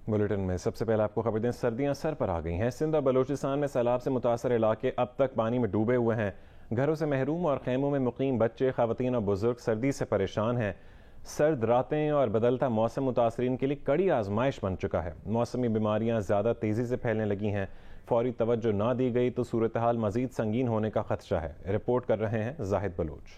Bulletin میں سب سے پہلے آپ کو خبر دیں، سردیاں سر پر آ گئی ہیں۔ سندھ اور بلوچستان میں سیلاب سے متاثر علاقے اب تک پانی میں ڈوبے ہوئے ہیں۔ گھروں سے محروم اور خیموں میں مقیم بچے، خواتین اور بزرگ سردی سے پریشان ہیں۔ سرد راتیں اور بدلتا موسم متاثرین کے لیے کڑی آزمائش بن چکا ہے۔ موسمی بیماریاں زیادہ تیزی سے پھیلنے لگی ہیں۔ فوری توجہ نہ دی گئی تو صورتحال مزید سنگین ہونے کا خدشہ ہے۔ رپورٹ کر رہے ہیں زاہد بلوچ۔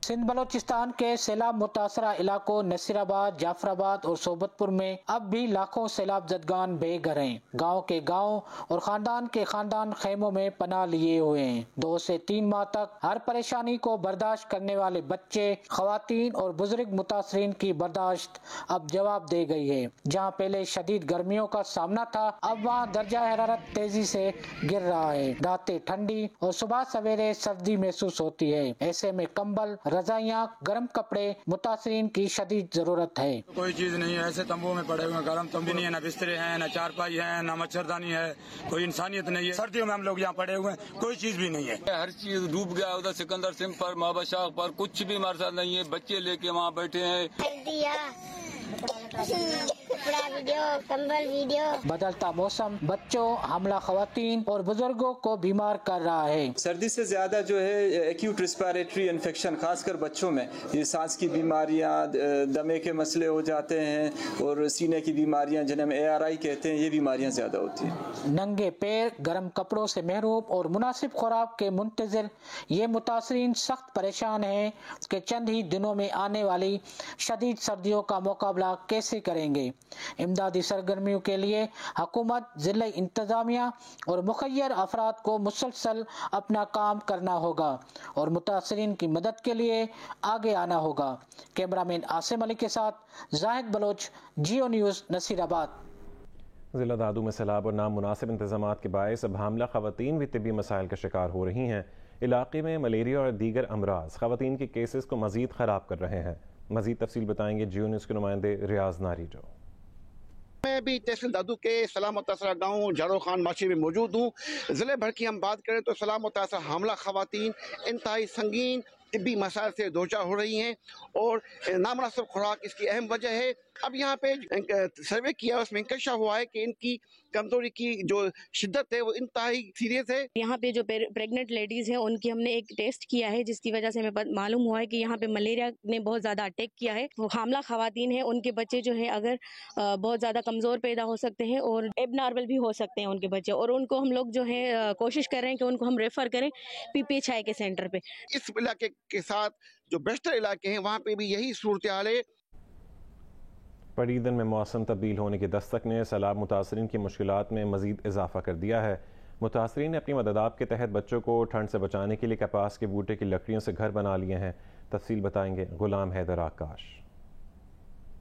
سندھ بلوچستان کے سیلاب متاثرہ علاقوں نصیر آباد، جعفر آباد اور صوبت پور میں اب بھی لاکھوں سیلاب زدگان بے گھر ہیں۔ گاؤں کے گاؤں اور خاندان کے خاندان خیموں میں پناہ لیے ہوئے ہیں۔ 2 سے 3 ماہ تک ہر پریشانی کو برداشت کرنے والے بچے، خواتین اور بزرگ متاثرین کی برداشت اب جواب دے گئی ہے۔ جہاں پہلے شدید گرمیوں کا سامنا تھا، اب وہاں درجہ حرارت تیزی سے گر رہا ہے۔ راتیں ٹھنڈی اور صبح سویرے سردی محسوس ہوتی ہے۔ ایسے میں کمبل، رضائیاں، گرم کپڑے متاثرین کی شدید ضرورت ہے۔ کوئی چیز نہیں ہے، ایسے تمبو میں پڑے ہوئے ہیں، گرم تمبو نہیں ہے، نہ بسترے ہیں، نہ چارپائی ہے، نہ مچھردانی ہے، کوئی انسانیت نہیں ہے۔ سردیوں میں ہم لوگ یہاں پڑے ہوئے ہیں، کوئی چیز بھی نہیں ہے۔ ہر چیز ڈوب گیا، ادھر سکندر سنگھ پر، محبت شاہ پر کچھ بھی ہمارے ساتھ نہیں ہے۔ بچے لے کے وہاں بیٹھے ہیں۔ بدلتا موسم بچوں، حاملہ خواتین اور بزرگوں کو بیمار کر رہا ہے۔ سردی سے زیادہ جو ہے ایکیوٹ ریسپیریٹری انفیکشن، خاص کر بچوں میں یہ سانس کی بیماریاں، دمے کے مسئلے ہو جاتے ہیں، اور سینے کی بیماریاں جنہیں ہم ARI کہتے ہیں، یہ بیماریاں زیادہ ہوتی ہیں۔ ننگے پیر، گرم کپڑوں سے محروم اور مناسب خوراک کے منتظر یہ متاثرین سخت پریشان ہیں کہ چند ہی دنوں میں آنے والی شدید سردیوں کا مقابلہ کیسے کریں گے۔ امدادی سرگرمیوں کے لیے حکومت، ضلعی انتظامیہ اور مخیر افراد کو مسلسل اپنا کام کرنا ہوگا اور متاثرین کی مدد کے لیے آگے آنا ہوگا۔ کیمرہ مین عاصم علی کے ساتھ زاہد بلوچ، جیو نیوز، نصیر آباد۔ ضلع دادو میں سیلاب اور نامناسب انتظامات کے باعث اب حاملہ خواتین بھی طبی مسائل کا شکار ہو رہی ہیں۔ علاقے میں ملیریا اور دیگر امراض خواتین کے کیسز کو مزید خراب کر رہے ہیں۔ مزید تفصیل بتائیں گے جیو نیوز کے نمائندے ریاض ناریجو۔ میں بھی تحصیل دادو کے سیلاب متاثرہ گاؤں جھارو خان معاشی میں موجود ہوں۔ ضلع بھر کی ہم بات کریں تو سیلاب متاثرہ حاملہ خواتین انتہائی سنگین طبی مسائل سے دوچار ہو رہی ہیں، اور نامناسب خوراک اس کی اہم وجہ ہے۔ اب یہاں پہ سروے کیا، اس میں انکشاف ہوا ہے کہ ان کی کمزوری کی جو شدت ہے وہ انتہائی سیریس ہے۔ یہاں پہ جو پریگننٹ لیڈیز ہیں ان کی ہم نے ایک ٹیسٹ کیا ہے، جس کی وجہ سے ہمیں معلوم ہوا ہے کہ یہاں پہ ملیریا نے بہت زیادہ اٹیک کیا ہے۔ وہ حاملہ خواتین ہیں، ان کے بچے جو ہے اگر بہت زیادہ کمزور پیدا ہو سکتے ہیں اور ایب نارمل بھی ہو سکتے ہیں ان کے بچے، اور ان کو ہم لوگ جو ہے کوشش کر رہے ہیں کہ ان کو ہم ریفر کریں PPHI کے سینٹر پہ۔ اس علاقے کے ساتھ جو بیشتر علاقے ہیں وہاں پہ بھی یہی صورتحال ہے۔ پریدن میں موسم تبدیل ہونے کی دستک نے سیلاب متاثرین کی مشکلات میں مزید اضافہ کر دیا ہے۔ متاثرین نے اپنی مددات کے تحت بچوں کو ٹھنڈ سے بچانے کے لیے کپاس کے بوٹے کی لکڑیوں سے گھر بنا لیے ہیں۔ تفصیل بتائیں گے غلام حیدر آکاش۔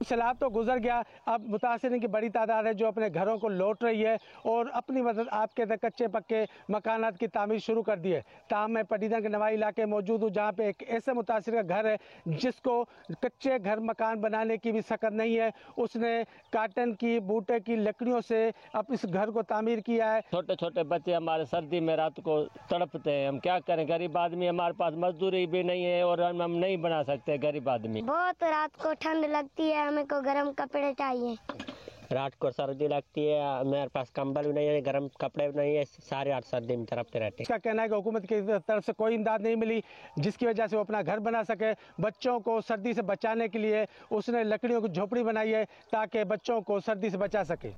سیلاب تو گزر گیا، اب متاثرین کی بڑی تعداد ہے جو اپنے گھروں کو لوٹ رہی ہے اور اپنی مدد آپ کے کچے پکے مکانات کی تعمیر شروع کر دی ہے۔ تاہم میں پٹیدن کے نوائی علاقے موجود ہوں جہاں پہ ایک ایسے متاثر کا گھر ہے جس کو کچے گھر مکان بنانے کی بھی سکت نہیں ہے۔ اس نے کاٹن کی بوٹے کی لکڑیوں سے اب اس گھر کو تعمیر کیا ہے۔ چھوٹے چھوٹے بچے ہمارے سردی میں رات کو تڑپتے ہیں، ہم کیا کریں؟ غریب آدمی، ہمارے پاس مزدوری بھی نہیں ہے اور ہم نہیں بنا سکتے۔ غریب آدمی بہت رات کو ٹھنڈ لگتی ہے، ہمیں کو گرم کپڑے چاہیے۔ رات کو سردی لگتی ہے، میرے پاس کمبل بھی نہیں ہے، گرم کپڑے بھی نہیں ہے، سارے رات سردی میں تڑپتے رہتے ہیں۔ اس کا کہنا ہے کہ حکومت کی طرف سے کوئی امداد نہیں ملی جس کی وجہ سے وہ اپنا گھر بنا سکے۔ بچوں کو سردی سے بچانے کے لیے اس نے لکڑیوں کی جھوپڑی بنائی ہے تاکہ بچوں کو سردی سے بچا سکے۔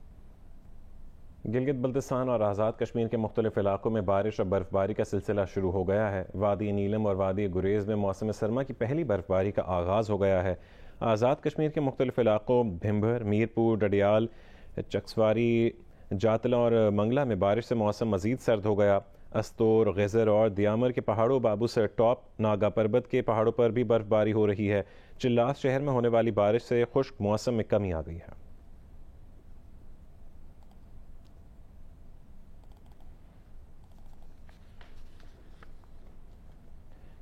گلگت بلتستان اور آزاد کشمیر کے مختلف علاقوں میں بارش اور برف باری کا سلسلہ شروع ہو گیا ہے۔ وادی نیلم اور وادی گریز میں موسم سرما کی پہلی برف باری کا آغاز ہو گیا ہے۔ آزاد کشمیر کے مختلف علاقوں بھمبر، میرپور، ڈڈیال، چکسواری، جاتلا اور منگلہ میں بارش سے موسم مزید سرد ہو گیا۔ استور، غزر اور دیامر کے پہاڑوں، بابو سر ٹاپ، ناگا پربت کے پہاڑوں پر بھی برف باری ہو رہی ہے۔ چلاس شہر میں ہونے والی بارش سے خشک موسم میں کمی آ گئی ہے۔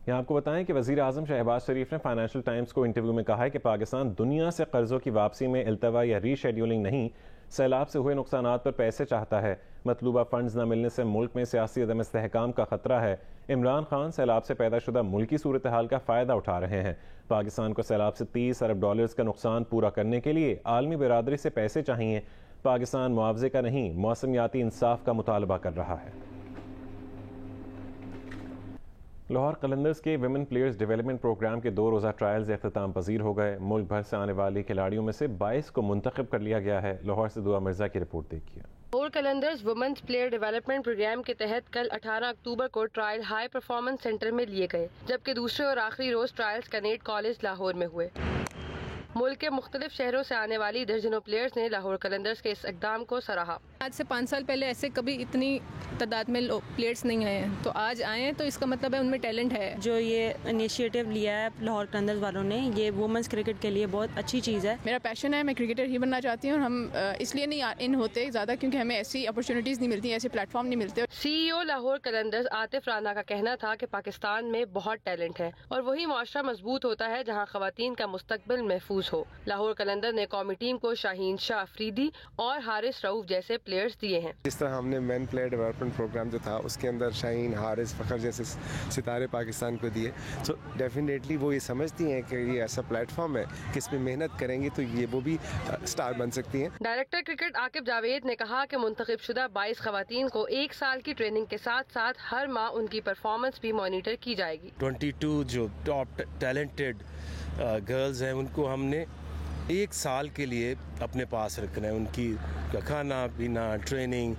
یہاں آپ کو بتائیں کہ وزیر اعظم شہباز شریف نے فائنینشل ٹائمز کو انٹرویو میں کہا ہے کہ پاکستان دنیا سے قرضوں کی واپسی میں التوا یا ری شیڈیولنگ نہیں، سیلاب سے ہوئے نقصانات پر پیسے چاہتا ہے۔ مطلوبہ فنڈز نہ ملنے سے ملک میں سیاسی عدم استحکام کا خطرہ ہے۔ عمران خان سیلاب سے پیدا شدہ ملکی صورتحال کا فائدہ اٹھا رہے ہیں۔ پاکستان کو سیلاب سے 30 ارب ڈالرز کا نقصان پورا کرنے کے لیے عالمی برادری سے پیسے چاہیے۔ پاکستان معاوضے کا نہیں، موسمیاتی انصاف کا مطالبہ کر رہا ہے۔ لاہور قلندرز کے ویمن پلیئرز ڈیولپمنٹ پروگرام کے 2 روزہ ٹرائلز اختتام پذیر ہو گئے۔ ملک بھر سے آنے والی کھلاڑیوں میں سے 22 کو منتخب کر لیا گیا ہے۔ لاہور سے دعا مرزا کی رپورٹ دیکھیے۔ Lahore Qalandars women's player development program کے تحت کل 18 اکتوبر کو ٹرائل ہائی پرفارمنس سینٹر میں لیے گئے، جبکہ دوسرے اور آخری روز ٹرائلز کنیٹ کالج لاہور میں ہوئے۔ ملک کے مختلف شہروں سے آنے والی درجنوں پلیئرز نے لاہور قلندرز کے اس اقدام کو سراہا۔ آج سے 5 سال پہلے ایسے کبھی اتنی تعداد میں پلیئرز نہیں آئے ہیں، تو آج آئے ہیں تو اس کا مطلب ہے ان میں ٹیلنٹ ہے۔ جو یہ انیشیٹو لیا ہے لاہور قلندرز والوں نے، یہ وومنس کرکٹ کے لیے بہت اچھی چیز ہے۔ میرا پیشن ہے، میں کرکٹر ہی بننا چاہتی ہوں، اور ہم اس لیے نہیں ان ہوتے زیادہ کیونکہ ہمیں ایسی اپرچونیٹیز نہیں ملتی، ایسے پلیٹ فارم نہیں ملتے۔ سی ای او لاہور قلندرز عاطف رانا کا کہنا تھا کہ پاکستان میں بہت ٹیلنٹ ہے اور وہی معاشرہ مضبوط ہوتا ہے جہاں خواتین کا مستقبل محفوظ ہو۔ لاہور قلندر نے قومی ٹیم کو شاہین شاہ افریدی اور حارث رؤف جیسے پلیئرز دیے ہیں۔ جس طرح ہم نے مین پلیئر ڈیولپمنٹ پروگرام جو تھا اس کے اندر شاہین، حارث، فخر جیسے ستارے پاکستان کو دیے، تو ڈیفینیٹلی وہ یہ سمجھتی ہیں کہ یہ ایسا پلیٹ فارم ہے کہ اس میں محنت کریں گی تو یہ وہ بھی سٹار بن سکتی ہیں۔ ڈائریکٹر کرکٹ عاقب جاوید نے کہا کہ منتخب شدہ 22 خواتین کو 1 سال کی ٹریننگ کے ساتھ ساتھ ہر ماہ ان کی پرفارمنس بھی مانیٹر کی جائے گی۔ 22 جو ٹاپ ٹیلنٹڈ گرلز ہیں ان کو ہم نے 1 سال کے لیے اپنے پاس رکھنا ہے، ان کی کھانا پینا، ٹریننگ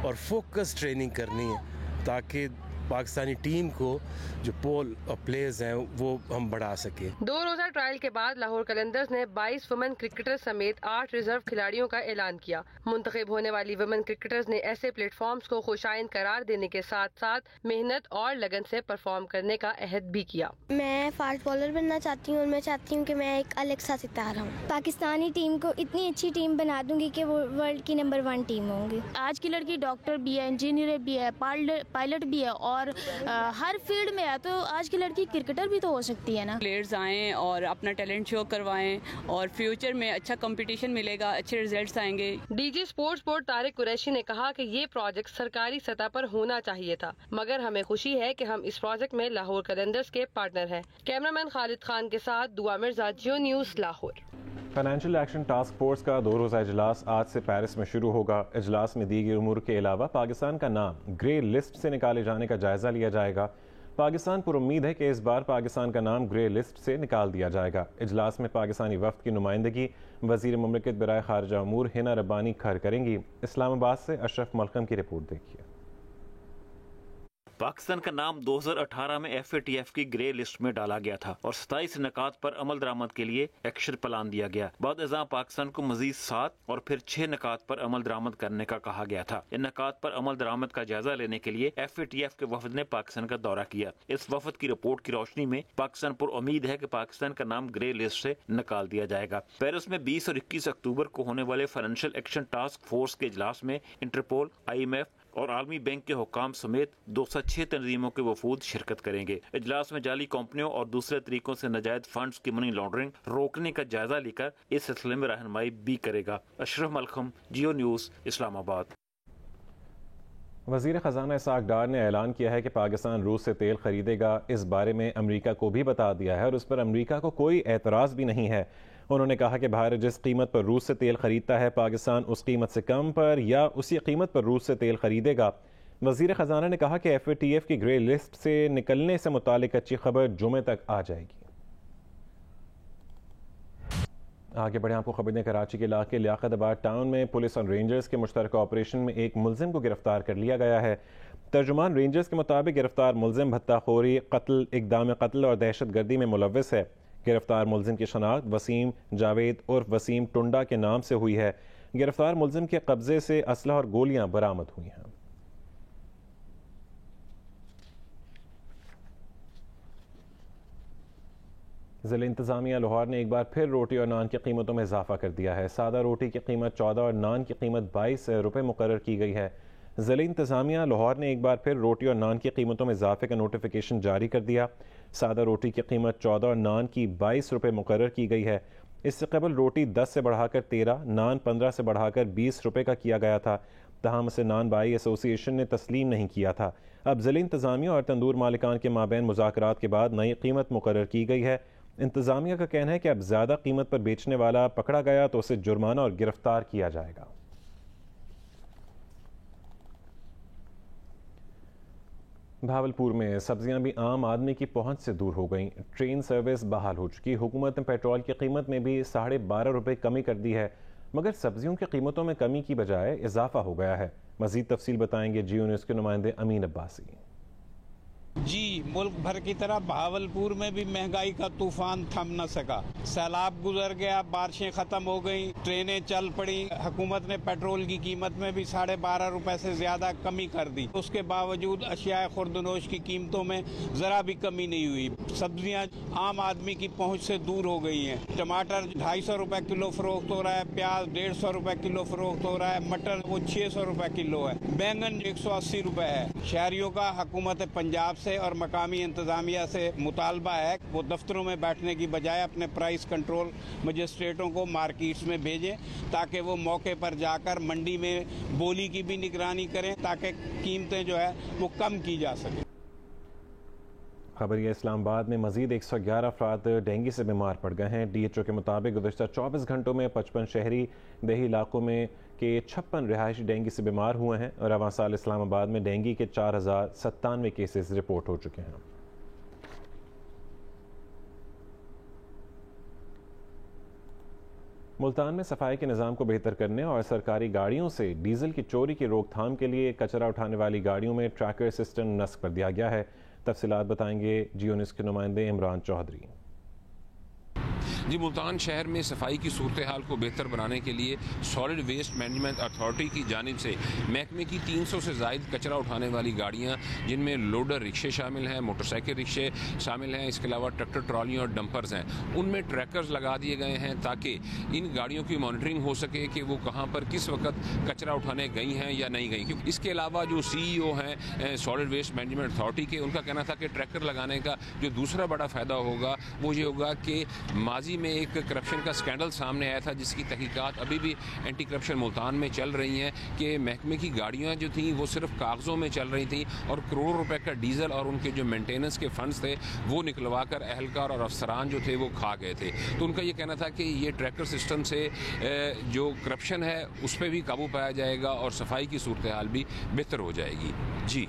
اور فوکس ٹریننگ کرنی ہے تاکہ پاکستانی ٹیم کو جو پول پلیئرز ہیں وہ ہم بڑھا سکیں۔ 2 روزہ ٹرائل کے بعد لاہور قلندرز نے 22 ویمن کرکٹر سمیت 8 ریزرو کھلاڑیوں کا اعلان کیا۔ منتخب ہونے والی ویمن کرکٹرز نے ایسے پلیٹ فارمز کو خوشائند قرار دینے کے ساتھ ساتھ محنت اور لگن سے پرفارم کرنے کا عہد بھی کیا۔ میں فاسٹ بالر بننا چاہتی ہوں اور میں چاہتی ہوں کہ میں ایک الیکسا ستارہ ہوں۔ پاکستانی ٹیم کو اتنی اچھی ٹیم بنا دوں گی کہ وہ ورلڈ کی نمبر 1 ٹیم ہوں گی۔ آج کی لڑکی ڈاکٹر بھی ہے، انجینئر بھی ہے، پائلٹ بھی ہے اور ہر فیلڈ میں ہے، تو آج کی لڑکی کرکٹر بھی تو ہو سکتی ہے نا۔ پلیئرز آئیں اور اپنا ٹیلنٹ شو کروائیں اور فیوچر میں اچھا کمپٹیشن ملے گا، اچھے ریزلٹس آئیں گے۔ D G sports board Tariq Qureshi نے کہا کہ یہ پروجیکٹ سرکاری سطح پر ہونا چاہیے تھا، مگر ہمیں خوشی ہے کہ ہم اس پروجیکٹ میں لاہور قلندرز کے پارٹنر ہیں۔ کیمرامین خالد خان کے ساتھ Dua Mirza, Geo news Lahore. Financial action task force کا 2 روزہ اجلاس آج سے پیرس میں شروع ہوگا۔ اجلاس میں دیگر امور کے علاوہ پاکستان کا نام گرے لسٹ سے نکالے جانے کا جائزہ لیا جائے گا۔ پاکستان پر امید ہے کہ اس بار پاکستان کا نام گرے لسٹ سے نکال دیا جائے گا۔ اجلاس میں پاکستانی وفد کی نمائندگی وزیر مملکت برائے خارجہ امور ہنا ربانی کھر کریں گی۔ اسلام آباد سے اشرف ملکم کی رپورٹ دیکھیے۔ پاکستان کا نام 2018 میں FATF کی گرے لسٹ میں ڈالا گیا تھا اور 27 نکات پر عمل درآمد کے لیے ایکشن پلان دیا گیا۔ بعد ازاں پاکستان کو مزید 7 اور پھر 6 نکات پر عمل درآمد کرنے کا کہا گیا تھا۔ ان نکات پر عمل درآمد کا جائزہ لینے کے لیے FATF کے وفد نے پاکستان کا دورہ کیا۔ اس وفد کی رپورٹ کی روشنی میں پاکستان پر امید ہے کہ پاکستان کا نام گرے لسٹ سے نکال دیا جائے گا۔ پیرس میں 20 اور 21 اکتوبر کو ہونے والے فائنینشیل ایکشن ٹاسک فورس کے اجلاس میں انٹرپول، IMF اور عالمی بینک کے حکام سمیت 206 تنظیموں کے وفود شرکت کریں گے۔ اجلاس میں جعلی کمپنیوں اور دوسرے طریقوں سے ناجائز فنڈز کی منی لانڈرنگ روکنے کا جائزہ لے کر اس سلسلے میں رہنمائی بھی کرے گا۔ اشرف ملکم، جیو نیوز، اسلام آباد۔ وزیر خزانہ اسحاق ڈار نے اعلان کیا ہے کہ پاکستان روس سے تیل خریدے گا۔ اس بارے میں امریکہ کو بھی بتا دیا ہے اور اس پر امریکہ کو کوئی اعتراض بھی نہیں ہے۔ انہوں نے کہا کہ بھارت جس قیمت پر روس سے تیل خریدتا ہے پاکستان اس قیمت سے کم پر یا اسی قیمت پر روس سے تیل خریدے گا۔ وزیر خزانہ نے کہا کہ FATF کی گرے لسٹ سے نکلنے سے متعلق اچھی خبر جمعے تک آ جائے گی۔ آگے بڑھیں، آپ کو خبر دیں کراچی کے علاقے لیاقت آباد ٹاؤن میں پولیس اور رینجرز کے مشترکہ آپریشن میں ایک ملزم کو گرفتار کر لیا گیا ہے۔ ترجمان رینجرز کے مطابق گرفتار ملزم بھتہ خوری، قتل، اقدام قتل اور دہشت گردی میں ملوث ہے۔ گرفتار ملزم کی شناخت وسیم جاوید عرف وسیم ٹنڈا کے نام سے ہوئی ہے۔ گرفتار ملزم کے قبضے سے اسلحہ اور گولیاں برآمد ہوئی ہیں۔ ضلع انتظامیہ لاہور نے ایک بار پھر روٹی اور نان کی قیمتوں میں اضافہ کر دیا ہے۔ سادہ روٹی کی قیمت 14 اور نان کی قیمت 22 روپے مقرر کی گئی ہے۔ ضلع انتظامیہ لاہور نے ایک بار پھر روٹی اور نان کی قیمتوں میں اضافے کا نوٹیفیکیشن جاری کر دیا۔ سادہ روٹی کی قیمت 14 اور نان کی 22 روپے مقرر کی گئی ہے۔ اس سے قبل روٹی 10 سے بڑھا کر 13، نان 15 سے بڑھا کر 20 روپے کا کیا گیا تھا۔ تاہم اسے نان بائی ایسوسی ایشن نے تسلیم نہیں کیا تھا۔ اب ضلع انتظامیہ اور تندور مالکان کے مابین مذاکرات کے بعد نئی قیمت مقرر کی گئی ہے۔ انتظامیہ کا کہنا ہے کہ اب زیادہ قیمت پر بیچنے والا پکڑا گیا تو اسے جرمانہ اور گرفتار کیا جائے گا۔ بھاولپور میں سبزیاں بھی عام آدمی کی پہنچ سے دور ہو گئیں۔ ٹرین سروس بحال ہو چکی۔ حکومت نے پیٹرول کی قیمت میں بھی 12.5 روپے کمی کر دی ہے، مگر سبزیوں کی قیمتوں میں کمی کی بجائے اضافہ ہو گیا ہے۔ مزید تفصیل بتائیں گے جیو نیوز کے نمائندے امین عباسی۔ جی، ملک بھر کی طرح بھاولپور میں بھی مہنگائی کا طوفان تھم نہ سکا۔ سیلاب گزر گیا، بارشیں ختم ہو گئیں، ٹرینیں چل پڑی۔ حکومت نے پیٹرول کی قیمت میں بھی 12.5 روپے سے زیادہ کمی کر دی۔ اس کے باوجود اشیاء خوردنوش کی قیمتوں میں ذرا بھی کمی نہیں ہوئی۔ سبزیاں عام آدمی کی پہنچ سے دور ہو گئی ہیں۔ ٹماٹر 250 روپے کلو فروخت ہو رہا ہے، پیاز 150 روپے کلو فروخت ہو رہا ہے، مٹر وہ 600 روپے کلو ہے، بینگن 180 روپے ہے۔ شہریوں کا حکومت پنجاب سے اور مقامی انتظامیہ سے مطالبہ ہے کہ وہ دفتروں میں بیٹھنے کی بجائے اپنے پرائس کنٹرول مجسٹریٹوں کو مارکیٹس میں بھیجیں تاکہ وہ موقع پر جا کر منڈی میں بولی کی بھی نگرانی کریں تاکہ قیمتیں جو ہے وہ کم کی جا سکیں۔ خبریہ اسلام آباد میں مزید 111 افراد ڈینگی سے بیمار پڑ گئے ہیں۔ ڈی ایچ او کے مطابق گزشتہ 24 گھنٹوں میں 55 شہری دیہی علاقوں میں کے 56 رہائشی ڈینگی سے بیمار ہوئے ہیں اور رواں سال اسلام آباد میں ڈینگی کے 4097 کیسز رپورٹ ہو چکے ہیں۔ ملتان میں صفائی کے نظام کو بہتر کرنے اور سرکاری گاڑیوں سے ڈیزل کی چوری کی روک تھام کے لیے کچرا اٹھانے والی گاڑیوں میں ٹریکر سسٹم نصب کر دیا گیا ہے۔ تفصیلات بتائیں گے جیو نیوز کے نمائندے عمران چودھری۔ جی، ملتان شہر میں صفائی کی صورتحال کو بہتر بنانے کے لیے سالڈ ویسٹ مینجمنٹ اتھارٹی کی جانب سے محکمے کی 300 سے زائد کچرا اٹھانے والی گاڑیاں، جن میں لوڈر رکشے شامل ہیں، موٹر سائیکل رکشے شامل ہیں، اس کے علاوہ ٹریکٹر ٹرالیاں اور ڈمپرز ہیں، ان میں ٹریکرز لگا دیے گئے ہیں تاکہ ان گاڑیوں کی مانیٹرنگ ہو سکے کہ وہ کہاں پر کس وقت کچرا اٹھانے گئی ہیں یا نہیں گئی۔ اس کے علاوہ جو سی ای او ہیں سالڈ ویسٹ مینجمنٹ اتھارٹی کے، ان کا کہنا تھا کہ ٹریکر لگانے کا جو دوسرا بڑا فائدہ ہوگا وہ یہ ہوگا کہ ماضی میں ایک کرپشن کا سکینڈل سامنے آیا تھا جس کی تحقیقات ابھی بھی اینٹی کرپشن ملتان میں چل رہی ہیں کہ محکمے کی گاڑیاں جو تھیں وہ صرف کاغذوں میں چل رہی تھیں اور کروڑ روپے کا ڈیزل اور ان کے جو مینٹیننس کے فنڈز تھے وہ نکلوا کر اہلکار اور افسران جو تھے وہ کھا گئے تھے۔ تو ان کا یہ کہنا تھا کہ یہ ٹریکر سسٹم سے جو کرپشن ہے اس پہ بھی قابو پایا جائے گا اور صفائی کی صورتحال بھی بہتر ہو جائے گی۔ جی،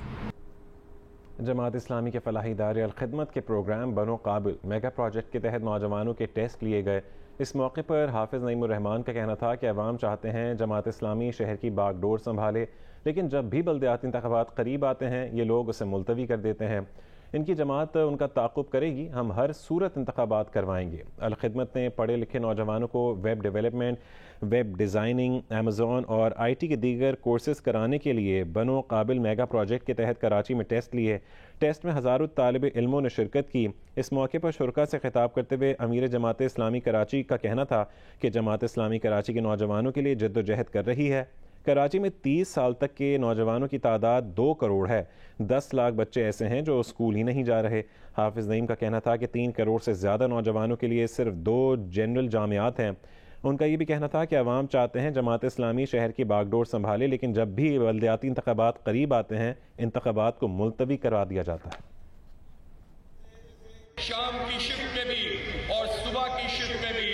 جماعت اسلامی کے فلاحی ادارے الخدمت کے پروگرام بنو قابل میگا پروجیکٹ کے تحت نوجوانوں کے ٹیسٹ لیے گئے۔ اس موقع پر حافظ نعیم الرحمان کا کہنا تھا کہ عوام چاہتے ہیں جماعت اسلامی شہر کی باغ ڈور سنبھالے، لیکن جب بھی بلدیاتی انتخابات قریب آتے ہیں یہ لوگ اسے ملتوی کر دیتے ہیں۔ ان کی جماعت ان کا تعاقب کرے گی، ہم ہر صورت انتخابات کروائیں گے۔ الخدمت نے پڑھے لکھے نوجوانوں کو web development, web designing, Amazon اور آئی ٹی کے دیگر کورسز کرانے کے لیے بنو قابل میگا پروجیکٹ کے تحت کراچی میں ٹیسٹ لیے۔ ٹیسٹ میں ہزاروں طالب علموں نے شرکت کی۔ اس موقع پر شرکاء سے خطاب کرتے ہوئے امیر جماعت اسلامی کراچی کا کہنا تھا کہ جماعت اسلامی کراچی کے نوجوانوں کے لیے جد و جہد کر رہی ہے۔ کراچی میں 30 سال تک کے نوجوانوں کی تعداد 2 کروڑ ہے۔ 10 لاکھ بچے ایسے ہیں جو اسکول ہی نہیں جا رہے۔ حافظ نعیم کا کہنا تھا کہ 3 کروڑ سے زیادہ نوجوانوں کے لیے صرف 2 جنرل جامعات ہیں۔ ان کا یہ بھی کہنا تھا کہ عوام چاہتے ہیں جماعت اسلامی شہر کی باغ ڈور سنبھالے، لیکن جب بھی بلدیاتی انتخابات قریب آتے ہیں انتخابات کو ملتوی کروا دیا جاتا ہے۔ شام کی شفٹ میں بھی اور صبح کی شفٹ میں بھی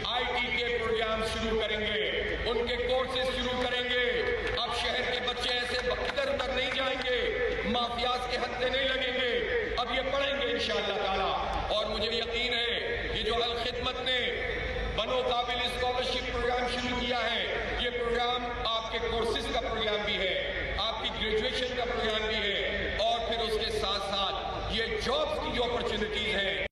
آئی ٹی کے پروگرام شروع کریں گے، ان کے کورسز شروع کریں گے۔ اب شہر کے بچے ایسے ادھر ادھر نہیں جائیں گے، مافیاز کے ہتھے نہیں لگیں گے، اب یہ پڑھیں گے انشاءاللہ تعالی۔ اور مجھے یقین ہے کہ جو الخدمت نے بنو قابل اسکالرشپ پروگرام شروع کیا ہے، یہ پروگرام آپ کے کورسز کا پروگرام بھی ہے، آپ کی گریجویشن کا پروگرام بھی ہے، اور پھر اس کے ساتھ ساتھ یہ جابز کی جو اپرچونٹیز ہیں